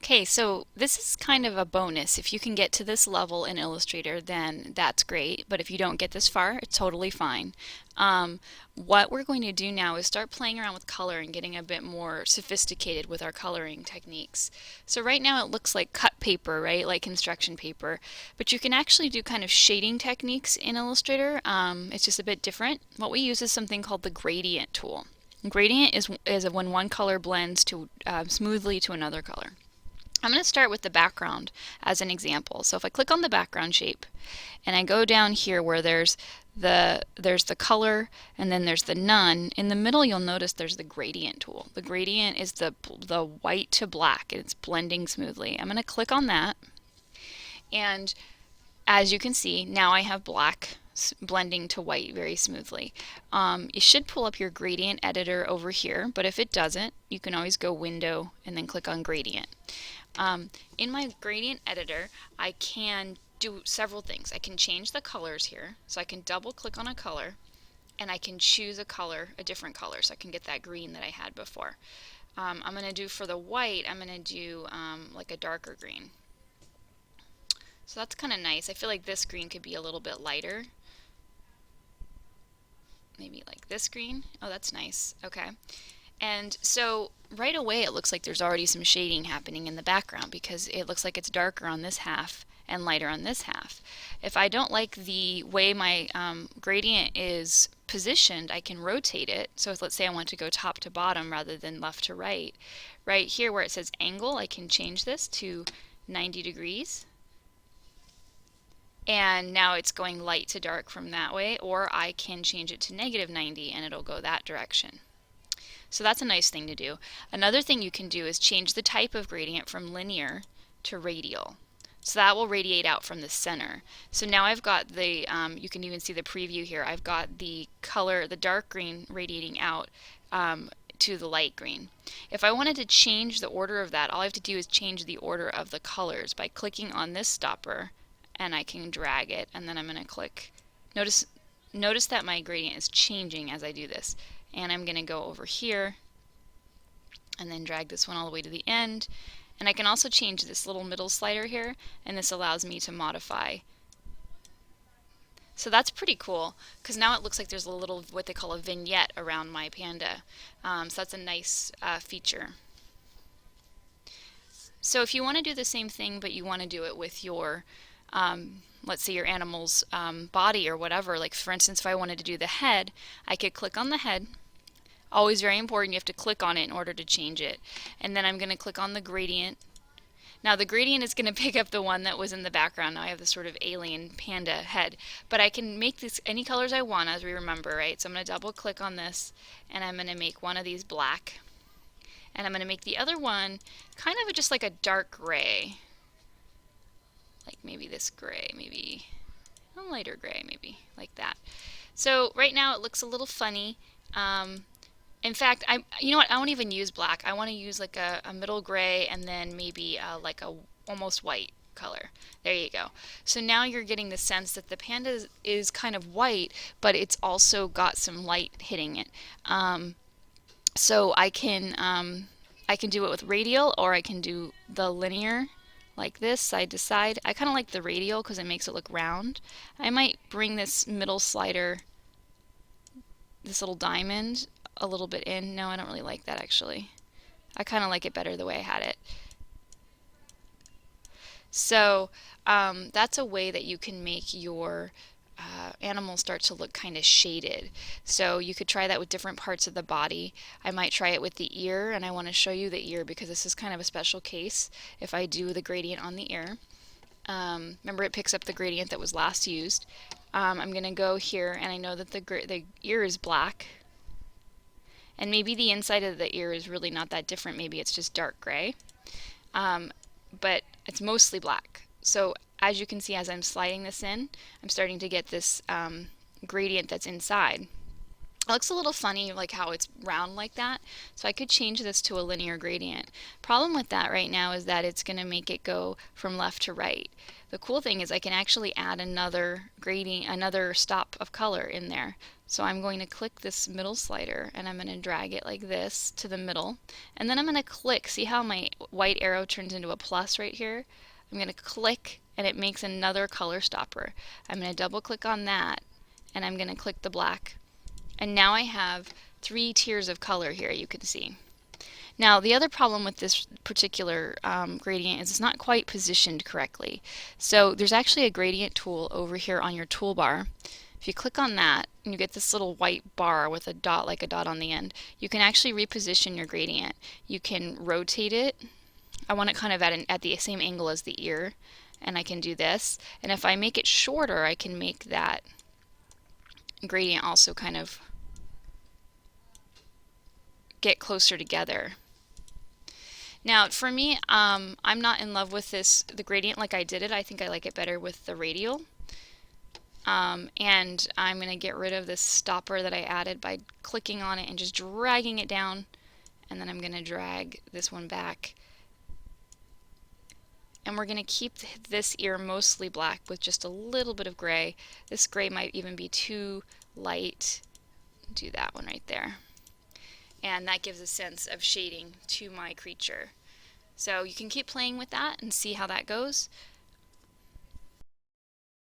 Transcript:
Okay, so this is kind of a bonus. If you can get to this level in Illustrator, then that's great. But if you don't get this far, it's totally fine. What we're going to do now is start playing around with color and getting a bit more sophisticated with our coloring techniques. So right now it looks like cut paper, right? Like construction paper. But you can actually do kind of shading techniques in Illustrator. It's just a bit different. What we use is something called the gradient tool. Gradient is when one color blends to smoothly to another color. I'm going to start with the background as an example. So if I click on the background shape and I go down here where there's the color and then there's the none, in the middle you'll notice there's the gradient tool. The gradient is the white to black and it's blending smoothly. I'm going to click on that, and as you can see, now I have black blending to white very smoothly. You should pull up your gradient editor over here, but if it doesn't, you can always go Window and then click on Gradient. In my gradient editor, I can do several things. I can change the colors here, so I can double click on a color and I can choose a color, a different color, so I can get that green that I had before. I'm going to do for the white, I'm going to do like a darker green. So that's kind of nice. I feel like this green could be a little bit lighter. Maybe like this green. Oh, that's nice. Okay. And so right away it looks like there's already some shading happening in the background because it looks like it's darker on this half and lighter on this half. If I don't like the way my gradient is positioned, I can rotate it. So if, let's say I want to go top to bottom rather than left to right. Right here where it says angle, I can change this to 90 degrees. And now it's going light to dark from that way, or I can change it to -90 and it'll go that direction. So that's a nice thing to do. Another thing you can do is change the type of gradient from linear to radial. So that will radiate out from the center. So now I've got the, you can even see the preview here, I've got the color, the dark green radiating out to the light green. If I wanted to change the order of that, all I have to do is change the order of the colors by clicking on this stopper, and I can drag it, and then I'm going to click. Notice that my gradient is changing as I do this. And I'm going to go over here and then drag this one all the way to the end. And I can also change this little middle slider here, and this allows me to modify. So that's pretty cool, because now it looks like there's a little, what they call a vignette around my panda. So that's a nice feature. So if you want to do the same thing, but you want to do it with your let's say your animal's body or whatever, like for instance if I wanted to do the head, I could click on the head. Always very important, you have to click on it in order to change it. And then I'm going to click on the gradient. Now the gradient is going to pick up the one that was in the background. Now I have this sort of alien panda head. But I can make this any colors I want, as we remember, right? So I'm going to double click on this and I'm going to make one of these black. And I'm going to make the other one kind of just like a dark gray. Like maybe this gray, maybe a lighter gray, maybe like that. So right now it looks a little funny. In fact, you know what? I won't even use black. I want to use like a middle gray and then maybe like a almost white color. There you go. So now you're getting the sense that the panda is kind of white, but it's also got some light hitting it. So I can do it with radial, or I can do the linear like this, side to side. I kind of like the radial because it makes it look round. I might bring this middle slider, this little diamond, a little bit in. No, I don't really like that actually. I kind of like it better the way I had it. So that's a way that you can make your animals start to look kind of shaded. So you could try that with different parts of the body. I might try it with the ear, and I want to show you the ear because this is kind of a special case. If I do the gradient on the ear, remember it picks up the gradient that was last used. I'm going to go here, and I know that the ear is black, and maybe the inside of the ear is really not that different. Maybe it's just dark gray, but it's mostly black. So as you can see, as I'm sliding this in, I'm starting to get this gradient that's inside. It looks a little funny, like how it's round like that. So I could change this to a linear gradient. Problem with that right now is that it's going to make it go from left to right. The cool thing is I can actually add another gradient, another stop of color in there. So I'm going to click this middle slider and I'm going to drag it like this to the middle. And then I'm going to click, see how my white arrow turns into a plus right here? I'm going to click and it makes another color stopper. I'm going to double click on that and I'm going to click the black. And now I have 3 tiers of color here, you can see. Now the other problem with this particular gradient is it's not quite positioned correctly. So there's actually a gradient tool over here on your toolbar. If you click on that and you get this little white bar with a dot like a dot on the end, you can actually reposition your gradient. You can rotate it. I want it kind of at the same angle as the ear, and I can do this. And if I make it shorter, I can make that gradient also kind of get closer together. Now for me, I'm not in love with the gradient like I did it. I think I like it better with the radial. And I'm going to get rid of this stopper that I added by clicking on it and just dragging it down. And then I'm going to drag this one back. And we're going to keep this ear mostly black with just a little bit of gray. This gray might even be too light. Do that one right there. And that gives a sense of shading to my creature. So you can keep playing with that and see how that goes.